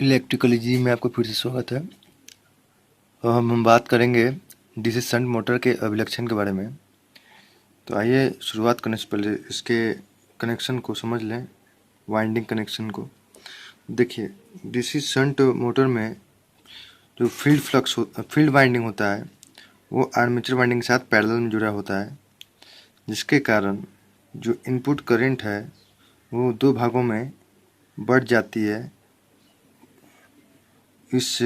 Electrical जी में आपको फिर से स्वागत है। और हम बात करेंगे डीसी शंट मोटर के अभिलक्षण के बारे में। तो आइए शुरुआत करने से पहले इसके कनेक्शन को समझ लें, वाइंडिंग कनेक्शन को। देखिए, डीसी शंट मोटर में जो फील्ड वाइंडिंग होता है वो आर्मेचर वाइंडिंग के साथ पैरेलल में जुड़ा होता है, जिसके कारण जो इनपुट करंट है वो दो भागों में बढ़ जाती है। इस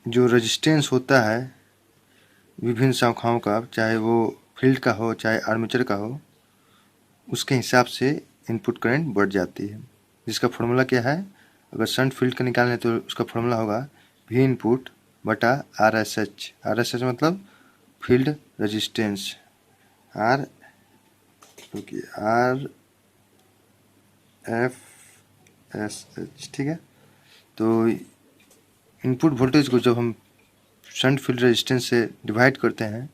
जो रेजिस्टेंस होता है विभिन्न शाखाओं का, चाहे वो फील्ड का हो चाहे आर्मेचर का हो, उसके हिसाब से इनपुट करंट बढ़ जाती है। जिसका फॉर्मूला क्या है? अगर शंट फील्ड का निकालना है तो उसका फॉर्मूला होगा वी इनपुट बटा R S H. R S H मतलब field resistance, R F S H. ठीक है, तो इनपुट वोल्टेज को जब हम शंट फील्ड रेजिस्टेंस से डिवाइड करते हैं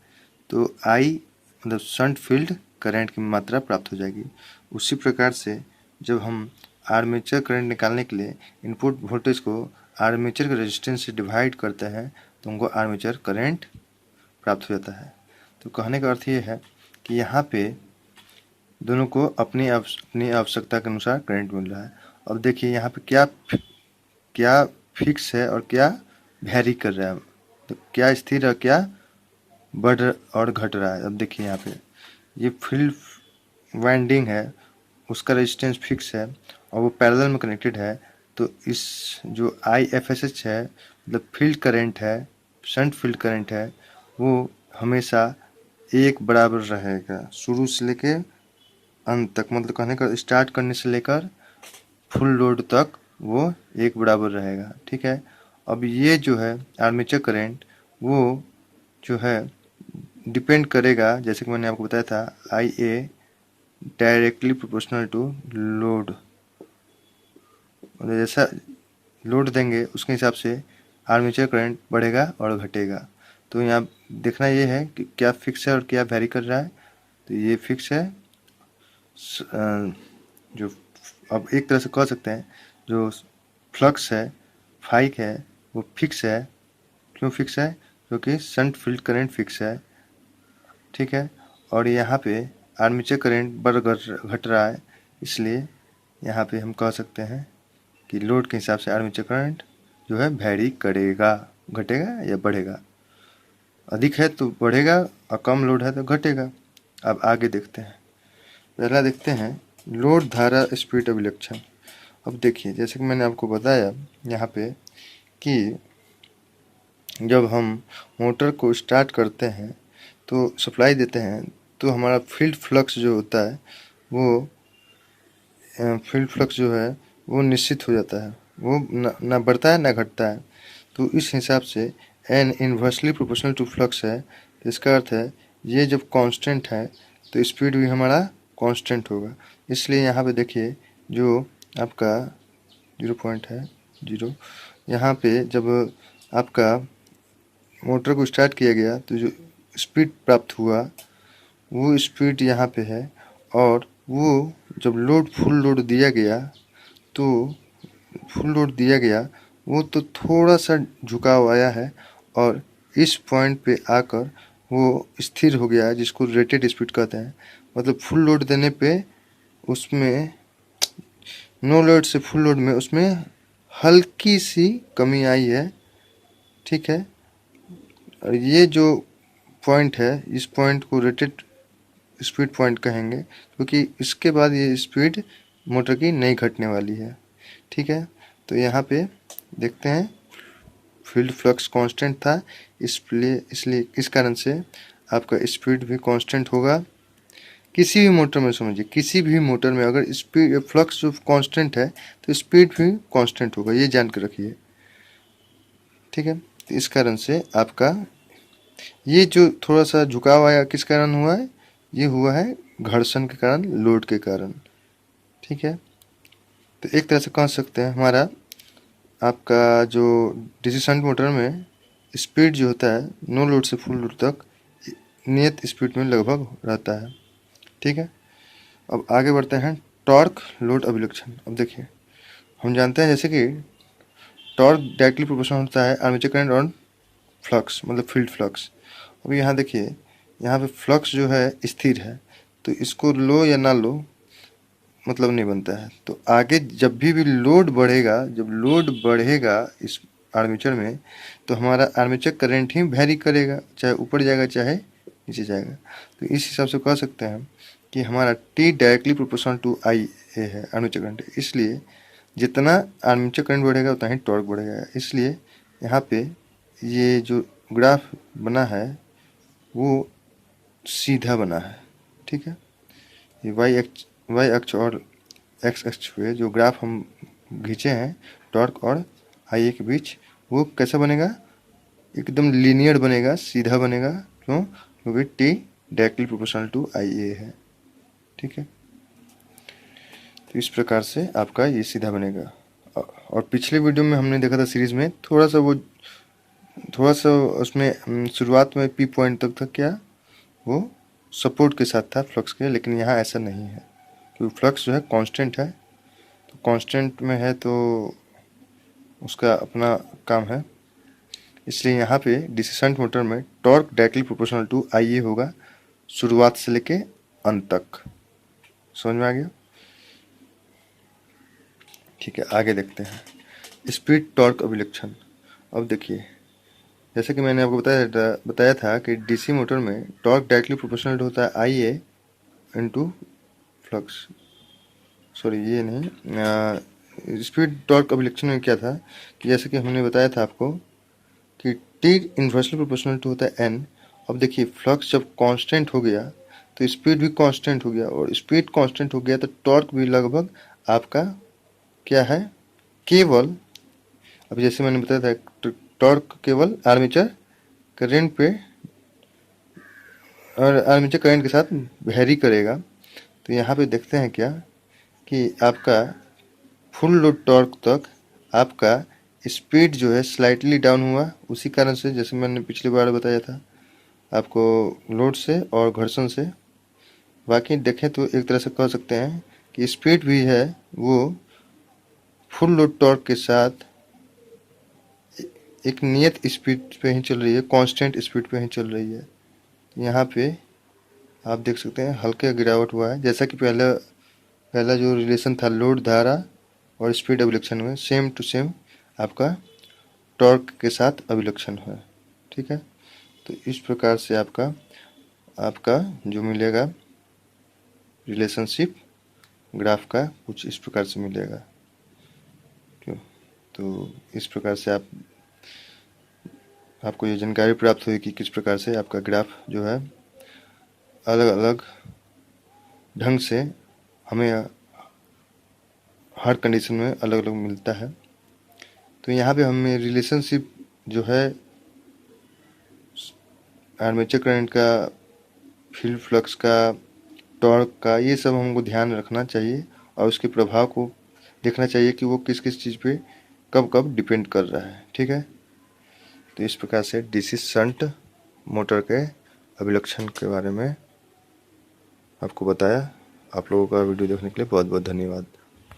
तो आई मतलब शंट फील्ड करंट की मात्रा प्राप्त हो जाएगी। उसी प्रकार से जब हम आर्मेचर करंट निकालने के लिए इनपुट वोल्टेज को आर्मेचर के रेजिस्टेंस से डिवाइड करते हैं तो हमको आर्मेचर करंट प्राप्त हो जाता है। तो कहने का अर्थ ये है कि यहाँ पे दोनों को अपनी आवश्यकता के अनुसार करंट मिल रहा है। अब देखिए यहाँ पे क्या फिक्स है और क्या वैरी कर रहा है, तो क्या स्थिर और क्या बढ़ और घट रहा है। अब देखिए यहाँ पे ये फील्ड वाइंडिंग है, उसका रेजिस्टेंस फिक्स है और वो पैरेलल में कनेक्टेड है। तो इस जो IFSH है मतलब फील्ड करंट है, शंट फील्ड करंट है, वो हमेशा एक बराबर रहेगा शुरू से लेके अंत तक। मतलब कहने का स्टार्ट करने से लेकर फुल लोड तक वो एक बराबर रहेगा। ठीक है, अब ये जो है आर्मेचर करंट वो जो है डिपेंड करेगा, जैसे कि मैंने आपको बताया था, IA directly proportional to load. जैसा लोड देंगे उसके हिसाब से आर्मेचर करंट बढ़ेगा और घटेगा। तो यहाँ देखना ये है कि क्या फिक्स है और क्या वैरी कर रहा है। तो ये फिक्स है, जो अब एक तरह से कह सकते हैं जो फ्लक्स है फाइक है वो फिक्स है। क्यों फिक्स है? क्योंकि शंट फील्ड करंट फिक्स है। ठीक है, और यहाँ पे आर्मेचर करंट बढ़ घट रहा है, इसलिए यहाँ पे हम कह सकते हैं कि लोड के हिसाब से आर्मेचर करंट जो है वैरी करेगा, घटेगा या बढ़ेगा। अधिक है तो बढ़ेगा और कम लोड है तो घटेगा। अब आगे देखते हैं, पहला देखते हैं लोड धारा स्पीड अभिलक्षण। अब देखिए, जैसे कि मैंने आपको बताया यहाँ पे कि जब हम मोटर को स्टार्ट करते हैं तो सप्लाई देते हैं तो हमारा फील्ड फ्लक्स जो होता है वो फील्ड फ्लक्स जो है वो निश्चित हो जाता है, वो ना बढ़ता है ना घटता है। तो इस हिसाब से n inversely proportional to flux है। तो इसका अर्थ है ये जब कांस्टेंट है तो स्पीड भी हमारा कांस्टेंट होगा। इसलिए यहाँ पे देखिए जो आपका 0.0 यहाँ पे जब आपका मोटर को स्टार्ट किया गया तो जो स्पीड प्राप्त हुआ वो स्पीड यहाँ पे है, और वो जब फुल लोड दिया गया तो फुल लोड दिया गया वो तो थोड़ा सा झुकाव आया है और इस पॉइंट पे आकर वो स्थिर हो गया है, जिसको रेटेड स्पीड कहते हैं। मतलब फुल लोड देने पे उसमें नो लोड से फुल लोड में उसमें हल्की सी कमी आई है। ठीक है, और ये जो पॉइंट है इस पॉइंट को रेटेड स्पीड पॉइंट कहेंगे, क्योंकि इसके बाद ये स्पीड मोटर की नहीं घटने वाली है। ठीक है, तो यहाँ पे देखते हैं फील्ड फ्लक्स कांस्टेंट था, इसलिए इस कारण से आपका स्पीड भी कांस्टेंट होगा। किसी भी मोटर में समझिए, किसी भी मोटर में अगर स्पीड फ्लक्स जो कांस्टेंट है तो स्पीड भी कांस्टेंट होगा, ये जान कर रखिए। ठीक है, तो इस कारण से आपका ये जो थोड़ा सा झुकाव आया किस कारण हुआ है? ये हुआ है घर्षण के कारण, लोड के कारण। ठीक है, तो एक तरह से कह सकते हैं हमारा आपका जो डीसी शंट मोटर में स्पीड जो होता है नो लोड से फुल लोड तक नियत स्पीड में लगभग रहता है। ठीक है, अब आगे बढ़ते हैं टॉर्क लोड अभिलक्षण। अब देखिए, हम जानते हैं जैसे कि टॉर्क डायरेक्टली प्रोपोर्शनल होता है आर्मेचर करंट और फ्लक्स, मतलब फील्ड फ्लक्स। अब यहाँ देखिए, यहाँ पे फ्लक्स जो है स्थिर है, तो इसको लो या ना लो मतलब नहीं बनता है। तो आगे जब भी लोड बढ़ेगा, जब लोड बढ़ेगा इस आर्मेचर में, तो हमारा आर्मेचर करंट ही वेरी करेगा, चाहे ऊपर जाएगा चाहे नीचे जाएगा। तो इस हिसाब से कह सकते हैं कि हमारा टी डायरेक्टली प्रोपोर्शनल टू आई ए है, आर्मेचर करंट। इसलिए जितना आर्मेचर करंट बढ़ेगा उतना ही टॉर्क बढ़ेगा। इसलिए यहाँ पे ये जो ग्राफ बना है वो सीधा बना है, ठीक है। ये वाई अक्ष और एक्स अक्ष पे जो ग्राफ हम खींचे हैं टॉर्क और आई ए के बीच, वो कैसा बनेगा, एकदम लीनियर बनेगा, सीधा बनेगा। क्यों? क्योंकि टी डायरेक्टली प्रोपोर्शनल टू आई ए है, ठीक है। तो इस प्रकार से आपका ये सीधा बनेगा। और पिछले वीडियो में हमने देखा था सीरीज में, थोड़ा सा उसमें शुरुआत में पी पॉइंट तक था क्या, वो सपोर्ट के साथ था फ्लक्स के, लेकिन यहाँ ऐसा नहीं है क्योंकि फ्लक्स जो है कांस्टेंट है। तो कांस्टेंट में है तो उसका अपना काम है। इसलिए यहाँ पे डीसी शंट मोटर में टॉर्क डायरेक्टली प्रोपोर्शनल टू आई ए होगा, शुरुआत से लेके अंत तक। समझ में आ गया? ठीक है, आगे देखते हैं स्पीड टॉर्क अभिलक्षण। अब देखिए, जैसे कि मैंने आपको बताया था कि डीसी मोटर में टॉर्क डायरेक्टली प्रोपोर्शनल होता है आई ए इंटू फ्लक्स, सॉरी ये नहीं, स्पीड टॉर्क अभिलक्षण में क्या था कि जैसे कि हमने बताया था आपको कि टी इन्वर्सली प्रोपोर्शनल टू होता है एन। अब देखिए, फ्लक्स जब कांस्टेंट हो गया तो स्पीड भी कांस्टेंट हो गया, और स्पीड कांस्टेंट हो गया तो टॉर्क भी लगभग आपका क्या है, केवल, अब जैसे मैंने बताया था टॉर्क केवल आर्मेचर करंट पे और आर्मेचर करंट के साथ वेरी करेगा। तो यहाँ पे देखते हैं क्या कि आपका फुल लोड टॉर्क तक आपका स्पीड जो है स्लाइटली डाउन हुआ, उसी कारण से जैसे मैंने पिछली बार बताया था आपको, लोड से और घर्षण से। बाकी देखें तो एक तरह से कह सकते हैं कि स्पीड भी है वो फुल लोड टॉर्क के साथ एक नियत स्पीड पे ही चल रही है, कांस्टेंट स्पीड पे ही चल रही है। यहाँ पे आप देख सकते हैं हल्का गिरावट हुआ है, जैसा कि पहला जो रिलेशन था लोड धारा और स्पीड अभिलक्षण में, सेम टू सेम आपका टॉर्क के साथ अभिलक्षण है, ठीक है। तो इस प्रकार से आपका जो मिलेगा रिलेशनशिप ग्राफ का कुछ इस प्रकार से मिलेगा। क्यों? तो इस प्रकार से आपको ये जानकारी प्राप्त हुई कि किस प्रकार से आपका ग्राफ जो है अलग अलग ढंग से हमें हर कंडीशन में अलग अलग मिलता है। तो यहाँ पे हमें रिलेशनशिप जो है आर्मेचर करंट का, फील्ड फ्लक्स का, टॉर्क का, ये सब हमको ध्यान रखना चाहिए और उसके प्रभाव को देखना चाहिए कि वो किस किस चीज़ पे कब कब डिपेंड कर रहा है, ठीक है। तो इस प्रकार से डीसी शंट मोटर के अभिलक्षण के बारे में आपको बताया। आप लोगों का वीडियो देखने के लिए बहुत बहुत धन्यवाद।